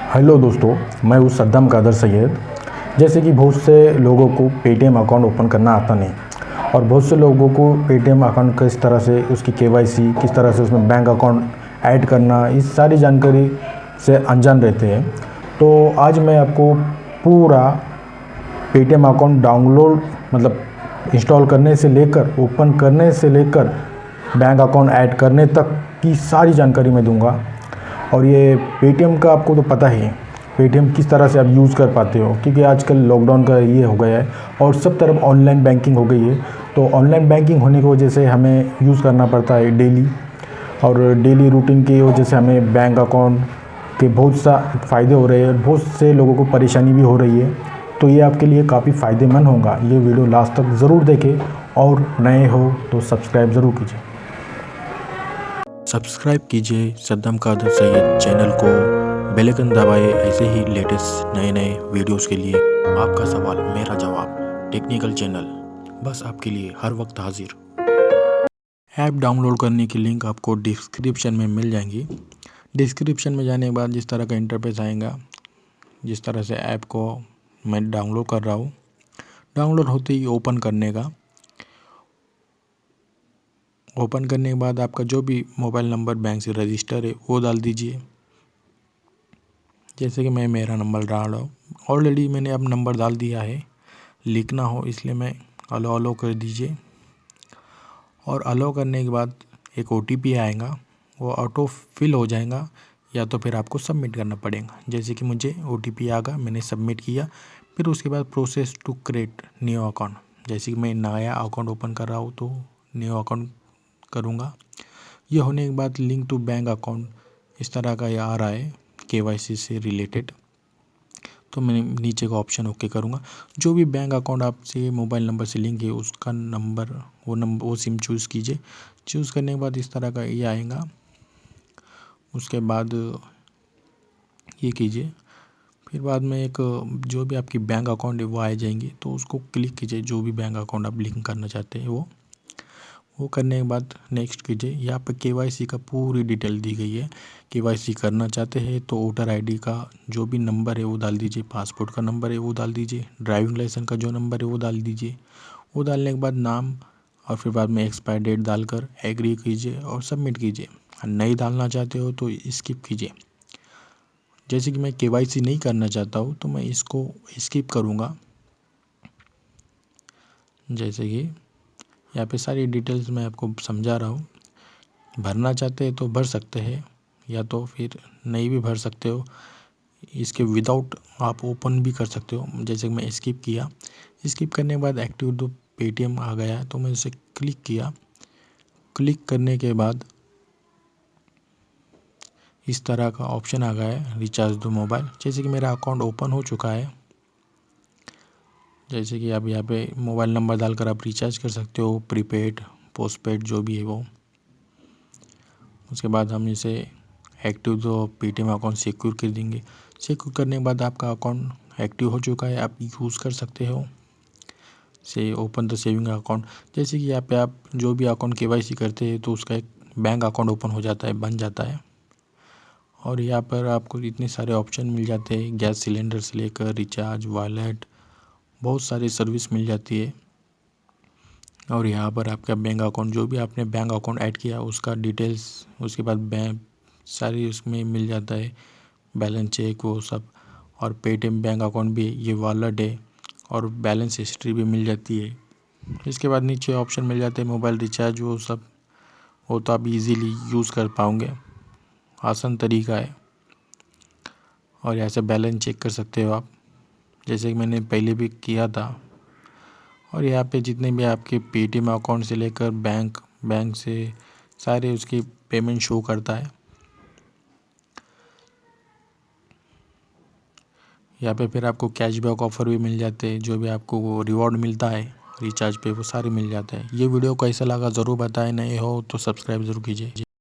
Hello दोस्तों, मैं हूँ सद्दाम कादर सैयद। जैसे कि बहुत से लोगों को पेटीएम अकाउंट ओपन करना आता नहीं और बहुत से लोगों को पेटीएम अकाउंट किस तरह से उसकी केवाईसी, किस तरह से उसमें बैंक अकाउंट ऐड करना, इस सारी जानकारी से अनजान रहते हैं। तो आज मैं आपको पूरा पेटीएम अकाउंट डाउनलोड इंस्टॉल करने से लेकर, ओपन करने से लेकर बैंक अकाउंट ऐड करने तक की सारी जानकारी मैं दूंगा। और ये पेटीएम का आपको तो पता ही है, पेटीएम किस तरह से आप यूज़ कर पाते हो, क्योंकि आजकल लॉकडाउन का ये हो गया है और सब तरफ ऑनलाइन बैंकिंग हो गई है। तो ऑनलाइन बैंकिंग होने की वजह से हमें यूज़ करना पड़ता है डेली, और डेली रूटीन की वजह से हमें बैंक अकाउंट के बहुत सा फ़ायदे हो रहे हैं, बहुत से लोगों को परेशानी भी हो रही है। तो ये आपके लिए काफ़ी फ़ायदेमंद होगा। ये वीडियो लास्ट तक ज़रूर देखें और नए हो तो सब्सक्राइब ज़रूर कीजिए। सब्सक्राइब कीजिए सद्दाम कादर सैयद चैनल को, बेल आइकन दबाइए ऐसे ही लेटेस्ट नए नए वीडियोस के लिए। आपका सवाल मेरा जवाब, टेक्निकल चैनल बस आपके लिए हर वक्त हाजिर। ऐप डाउनलोड करने की लिंक आपको डिस्क्रिप्शन में मिल जाएंगी। डिस्क्रिप्शन में जाने के बाद जिस तरह का इंटरफेस आएगा, जिस तरह से ऐप को मैं डाउनलोड कर रहा हूँ, डाउनलोड होते ही ओपन करने के बाद आपका जो भी मोबाइल नंबर बैंक से रजिस्टर है वो डाल दीजिए। जैसे कि मैं मेरा नंबर डाल रहा हूँ, ऑलरेडी मैंने अब नंबर डाल दिया है, लिखना हो इसलिए मैं अलो कर दीजिए। और अलो करने के बाद एक OTP आएगा, वो ऑटो फिल हो जाएगा या तो फिर आपको सबमिट करना पड़ेगा। जैसे कि मुझे OTP आ गया, मैंने सबमिट किया। फिर उसके बाद process to create new account, जैसे कि मैं नया अकाउंट ओपन कर रहा हूँ तो न्यू अकाउंट करूँगा। ये होने के बाद लिंक टू बैंक अकाउंट इस तरह का ये आ रहा है, KYC से रिलेटेड। तो मैं नीचे का ऑप्शन ओके करूँगा। जो भी बैंक अकाउंट आपसे मोबाइल नंबर से लिंक है उसका नंबर, वो सिम चूज़ कीजिए। चूज़ करने के बाद इस तरह का ये आएगा। उसके बाद ये कीजिए, फिर बाद में एक जो भी आपकी बैंक अकाउंट है वो आ जाएंगी, तो उसको क्लिक कीजिए। जो भी बैंक अकाउंट आप लिंक करना चाहते हैं वो करने के बाद नेक्स्ट कीजिए। यहाँ पर KYC का पूरी डिटेल दी गई है। KYC करना चाहते हैं तो वोटर ID का जो भी नंबर है वो डाल दीजिए, पासपोर्ट का नंबर है वो डाल दीजिए, ड्राइविंग लाइसेंस का जो नंबर है वो डाल दीजिए। वो डालने के बाद नाम और फिर बाद में एक्सपायर डेट डालकर एग्री कीजिए और सबमिट कीजिए। नहीं डालना चाहते हो तो स्किप कीजिए। जैसे कि मैं KYC नहीं करना चाहता हूँ तो मैं इसको स्किप करूँगा। जैसे कि यहाँ पे सारी डिटेल्स मैं आपको समझा रहा हूँ। भरना चाहते हैं तो भर सकते हैं, या तो फिर नहीं भी भर सकते हो। इसके विदाउट आप ओपन भी कर सकते हो। जैसे कि मैं स्किप किया, स्किप करने के बाद एक्टिव टू पेटीएम आ गया तो मैं इसे क्लिक किया। क्लिक करने के बाद इस तरह का ऑप्शन आ गया है, रिचार्ज दो मोबाइल। जैसे कि मेरा अकाउंट ओपन हो चुका है। जैसे कि आप यहाँ पे मोबाइल नंबर डालकर आप रिचार्ज कर सकते हो, प्रीपेड, पोस्टपेड जो भी है वो। उसके बाद हम इसे एक्टिव तो पेटीएम अकाउंट सिक्योर कर देंगे। सिक्योर करने के बाद आपका अकाउंट एक्टिव हो चुका है, आप यूज़ कर सकते हो। से ओपन द सेविंग अकाउंट, जैसे कि यहाँ पे आप जो भी अकाउंट KYC करते हैं तो उसका एक बैंक अकाउंट ओपन हो जाता है, बन जाता है। और यहाँ पर आपको इतने सारे ऑप्शन मिल जाते हैं, गैस सिलेंडर से लेकर रिचार्ज, वॉलेट, बहुत सारी सर्विस मिल जाती है। और यहाँ पर आपका बैंक अकाउंट, जो भी आपने बैंक अकाउंट ऐड किया उसका डिटेल्स, उसके बाद बैंक सारी उसमें मिल जाता है, बैलेंस चेक वो सब। और पेटीएम बैंक अकाउंट भी, ये वॉलेट है और बैलेंस हिस्ट्री भी मिल जाती है। इसके बाद नीचे ऑप्शन मिल जाते हैं मोबाइल रिचार्ज, वो सब। वो तो आप इजीली यूज़ कर पाओगे, आसान तरीका है। और यहाँ से बैलेंस चेक कर सकते हो आप, जैसे कि मैंने पहले भी किया था। और यहाँ पे जितने भी आपके पेटीएम अकाउंट से लेकर बैंक से सारे उसकी पेमेंट शो करता है। यहाँ पे फिर आपको कैशबैक ऑफ़र भी मिल जाते हैं, जो भी आपको वो रिवॉर्ड मिलता है रिचार्ज पे वो सारे मिल जाते हैं। ये वीडियो कैसा लगा ज़रूर बताएं, नए हो तो सब्सक्राइब ज़रूर कीजिए।